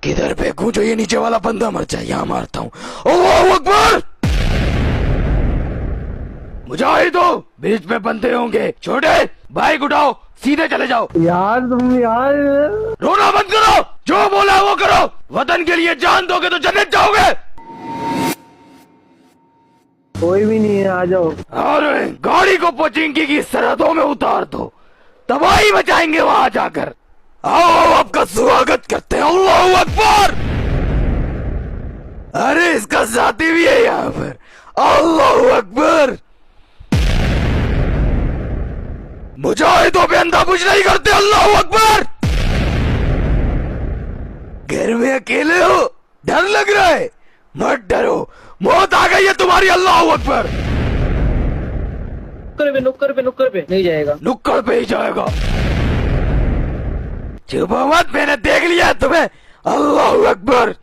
किधर फेंकूं जो ये नीचे वाला बंदा मर जाए? यहाँ मारता हूँ। अल्लाहू अकबर! मुजाहिद हो, बीच में बंदे होंगे। छोटे बाइक उठाओ, सीधे चले जाओ। यार तुम यार रोना बंद करो, जो बोला वो करो। वतन के लिए जान दोगे तो जन्नत जाओगे। कोई भी नहीं है, आ जाओ। अरे गाड़ी को पोचिंकी की सरहदों में उतार दो, तबाही मचाएंगे वहां जाकर। आओ आपका स्वागत करते हैं। अल्लाहू अकबर! अरे इसका साथी भी है यहाँ पर। अल्लाहू अकबर! मुजाहिदों पे अंधा कुछ नहीं करते। अल्लाहू अकबर! घर में अकेले हो, डर लग रहा है? मत डरो, मौत आ गई है तुम्हारी। अल्लाहू अकबर! नुक्कड़ पे नहीं जाएगा। नुक्कड़ पे ही जाएगा। चुप मत, मैंने देख लिया तुम्हें। अल्लाहू अकबर!